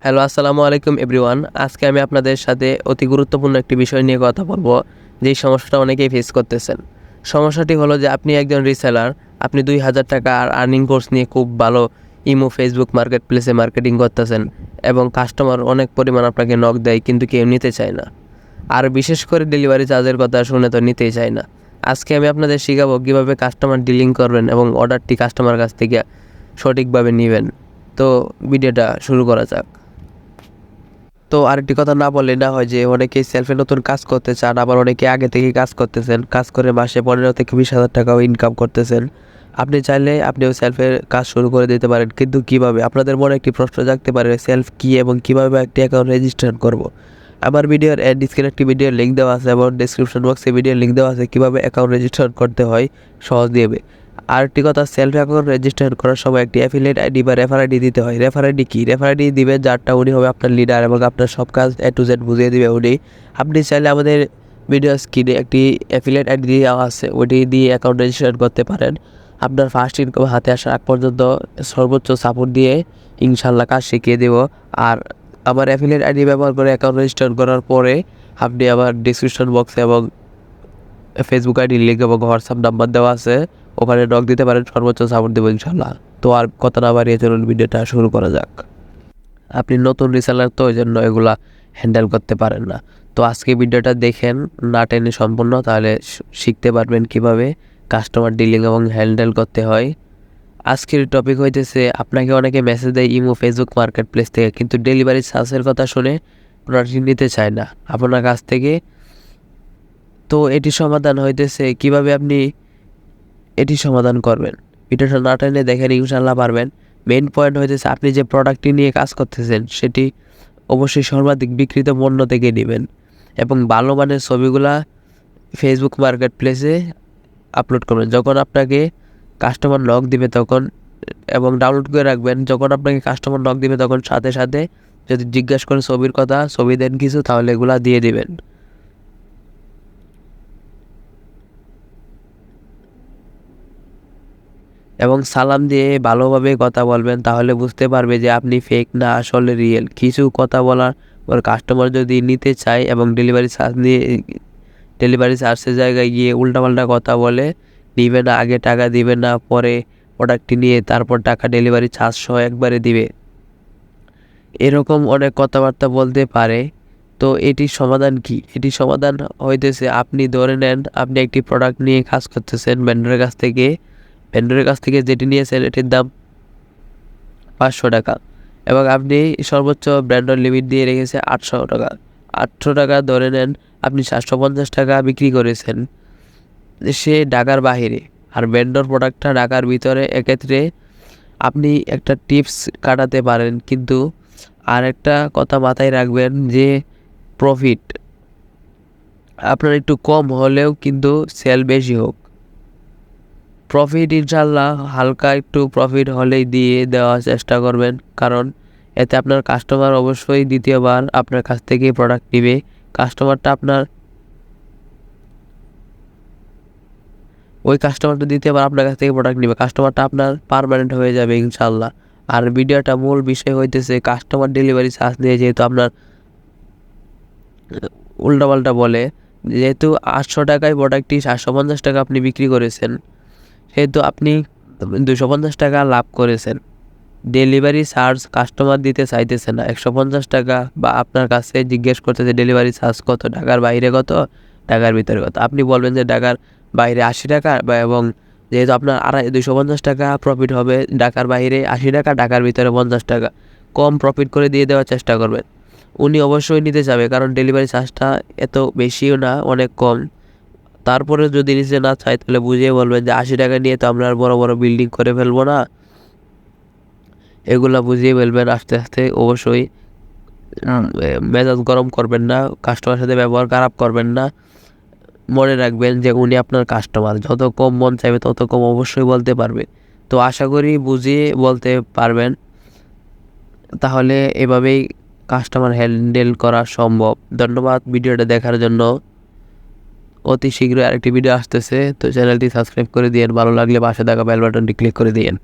Hello, আসসালামু আলাইকুম everyone. আজকে আমি আপনাদের সাথে অতি গুরুত্বপূর্ণ একটি বিষয় নিয়ে কথা বলবো, যেই সমস্যাটা অনেকেই ফেস করতেছেন। সমস্যাটি হলো যে আপনি একজন রিসেলার, আপনি 2000 টাকা আর আর্নিং কোর্স নিয়ে খুব ভালো ইমো, ফেসবুক মার্কেট প্লেসে মার্কেটিং করতেছেন এবং কাস্টমার অনেক পরিমাণ আপনাকে নক দেয়, কিন্তু কেউ নিতে চায় না। আর বিশেষ করে ডেলিভারি চার্জের কথা শুনে তো নিতেই চায় না। আজকে আমি আপনাদের শেখাবো কীভাবে কাস্টমার ডিলিং করবেন এবং অর্ডারটি কাস্টমার কাছ থেকে সঠিকভাবে নেবেন। তো ভিডিওটা শুরু করা যাক। তো আরেকটি কথা না বললে না হয় যে অনেকেই সেলফে নতুন কাজ করতে চান, আবার অনেকে আগে থেকে কাজ করতেছেন, কাজ করে মাসে 15 থেকে 20,000 টাকাও ইনকাম করতেছেন। আপনি চাইলে আপনিও সেলফের কাজ শুরু করে দিতে পারেন, কিন্তু কিভাবে? আপনাদের মনে একটি প্রশ্ন জাগতে পারে, সেলফ কি এবং কিভাবে একটি অ্যাকাউন্ট রেজিস্টার করব। আমার ভিডিওর এন্ড স্ক্রিনে একটি ভিডিওর লিঙ্ক দেওয়া আছে এবং ডেসক্রিপশন বক্সে ভিডিওর লিঙ্ক দেওয়া আছে কীভাবে অ্যাকাউন্ট রেজিস্টার করতে হয় সহজ দিবে। আরেকটি কথা, সেলফ অ্যাকাউন্ট রেজিস্টার করার সময় একটি অ্যাফিলিয়েট আইডি বা রেফার আইডি দিতে হয়। রেফার আইডি কি? রেফার আইডি দিবে যারটা, উনি হবে আপনার লিডার এবং আপনার সব কাজ A to Z বুঝিয়ে দিবে উনি। আপনি চাইলে আমাদের ভিডিও স্ক্রিনে একটি অ্যাফিলিয়েট আইডি দেওয়া আছে, ওইটি দিয়ে অ্যাকাউন্ট রেজিস্টার করতে পারেন। আপনার ফার্স্ট ইনকাম হাতে আসার আগ পর্যন্ত সর্বোচ্চ সাপোর্ট দিয়ে ইনশাল্লাহ কাজ শিখিয়ে দেব। আর আমার অ্যাফিলিয়েট আইডি ব্যবহার করে অ্যাকাউন্ট রেজিস্টার করার পরে আপনি আমার ডিসক্রিপশন বক্সে এবং ফেসবুক আইডির লিঙ্ক এবং হোয়াটসঅ্যাপ নাম্বার দেওয়া আছে, ওখানে নক দিতে পারেন, সর্বোচ্চ সাপোর্ট দেবো ইনশাল্লাহ। তো আর কথা না বাড়িয়ে চলুন ভিডিওটা শুরু করা যাক। আপনি নতুন রিসেলার তো ওই জন্য এগুলা হ্যান্ডেল করতে পারেন না। তো আজকে ভিডিওটা দেখেন না টেনে সম্পূর্ণ, তাহলে শিখতে পারবেন কিভাবে কাস্টমার ডিলিং এবং হ্যান্ডেল করতে হয়। আজকের টপিক হইতেছে, আপনাকে অনেকে মেসেজ দেয় ইমো, ফেসবুক মার্কেট প্লেস থেকে, কিন্তু ডেলিভারি চার্জের কথা শুনে প্রোডাক্ট নিতে চায় না আপনার কাছ থেকে। তো এটি সমাধান হইতেছে কিভাবে আপনি এটি সমাধান করবেন। ভিডিওটা না টেনে দেখেন, ইনশাল্লাহ পারবেন। মেইন পয়েন্ট হইতেছে, আপনি যে প্রোডাক্টটি নিয়ে কাজ করতেছেন সেটি অবশ্যই সর্বাধিক বিক্রিত পণ্য থেকে নেবেন এবং ভালো মানের ছবিগুলা ফেসবুক মার্কেট প্লেসে আপলোড করবেন। যখন আপনাকে কাস্টমার নক দিবে তখন, এবং ডাউনলোড করে রাখবেন, যখন আপনাকে কাস্টমার নক দিবে তখন সাথে সাথে যদি জিজ্ঞাসা করেন ছবির কথা, ছবি দেন কিছু, তাহলে এগুলা দিয়ে দিবেন। এবং সালাম দিয়ে ভালোভাবে কথা বলবেন, তাহলে বুঝতে পারবে যে আপনি ফেক না আসলে রিয়েল। কিছু কথা বলার পর কাস্টমার যদি নিতে চায় এবং ডেলিভারি চার্জের জায়গায় গিয়ে উল্টাপাল্টা কথা বলে, দিবে না, আগে টাকা দিবে না, পরে প্রোডাক্টটি নিয়ে তারপর টাকা ডেলিভারি চার্জ সহ একবারে দিবে, এরকম অনেক কথাবার্তা বলতে পারে। তো এটির সমাধান কি? এটির সমাধান হইতেছে, আপনি ধরে নেন আপনি একটি প্রোডাক্ট নিয়ে কাজ করতেছেন ভেন্ডরের কাছ থেকে যেটি নিয়েছেন এটির দাম 500 টাকা এবং আপনি সর্বোচ্চ ব্র্যান্ডের লিমিট দিয়ে রেখেছে 800 টাকা। 800 টাকা ধরে নেন আপনি 750 টাকা বিক্রি করেছেন, সে ঢাকার বাহিরে আর ভেন্ডর প্রোডাক্টটা ঢাকার ভিতরে। এক্ষেত্রে আপনি একটা টিপস কাটাতে পারেন, কিন্তু আর একটা কথা মাথায় রাখবেন যে প্রফিট আপনার একটু কম হলেও কিন্তু সেল বেশি হোক। প্রফিট ইনশাল্লাহ হালকা একটু প্রফিট হলেই দিয়ে দেওয়ার চেষ্টা করবেন, কারণ এতে আপনার কাস্টমার অবশ্যই দ্বিতীয়বার আপনার কাছ থেকে প্রোডাক্ট নেবে। ওই কাস্টমারটা দ্বিতীয়বার আপনার কাছ থেকে প্রোডাক্ট নেবে, কাস্টমারটা আপনার পার্মানেন্ট হয়ে যাবে ইনশাল্লাহ। আর ভিডিওটা মূল বিষয় হইতেছে কাস্টমার ডেলিভারি চার্জ নিয়ে, যেহেতু আপনার উল্টাপাল্টা বলে, যেহেতু 800 টাকায় প্রোডাক্টটি 750 টাকা আপনি বিক্রি করেছেন, সেহেতু আপনি 250 টাকা লাভ করেছেন। ডেলিভারি চার্জ কাস্টমার দিতে চাইতেছে না 150 টাকা, বা আপনার কাছে জিজ্ঞেস করতেছে ডেলিভারি চার্জ কত, ঢাকার বাইরে কত, ঢাকার ভিতরে কত। আপনি বলবেন যে ঢাকার বাইরে 80 টাকা, এবং যেহেতু আপনার 250 টাকা প্রফিট হবে, ঢাকার বাইরে 80 টাকা, ঢাকার ভিতরে 50 টাকা, কম প্রফিট করে দিয়ে দেওয়ার চেষ্টা করবেন। উনি অবশ্যই নিতে যাবে, কারণ ডেলিভারি চার্জটা এত বেশিও না, অনেক কম। তারপরে যদি নিতে না চায় তাহলে বুঝিয়ে বলবেন যে 80 টাকা নিয়ে তো আমরা আর বড় বড় বিল্ডিং করে ফেলবো না, এগুলা বুঝিয়ে বলবেন আস্তে আস্তে। অবশ্যই মেজাজ গরম করবেন না, কাস্টমারের সাথে ব্যবহার খারাপ করবেন না। মনে রাখবেন যে উনি আপনার কাস্টমার, যত কম মন চাইবে তত কম অবশ্যই বলতে পারবে। তো আশা করি বুঝিয়ে বলতে পারবেন, তাহলে এভাবেই কাস্টমার হ্যান্ডেল করা সম্ভব। ধন্যবাদ ভিডিওটা দেখার জন্য। অতি শীঘ্রই আরেকটি ভিডিও আসতেছে, তো চ্যানেলটি সাবস্ক্রাইব করে দিয়েন, ভালো লাগলে পাশে থাকা বেল বাটনটি ক্লিক করে দিয়েন।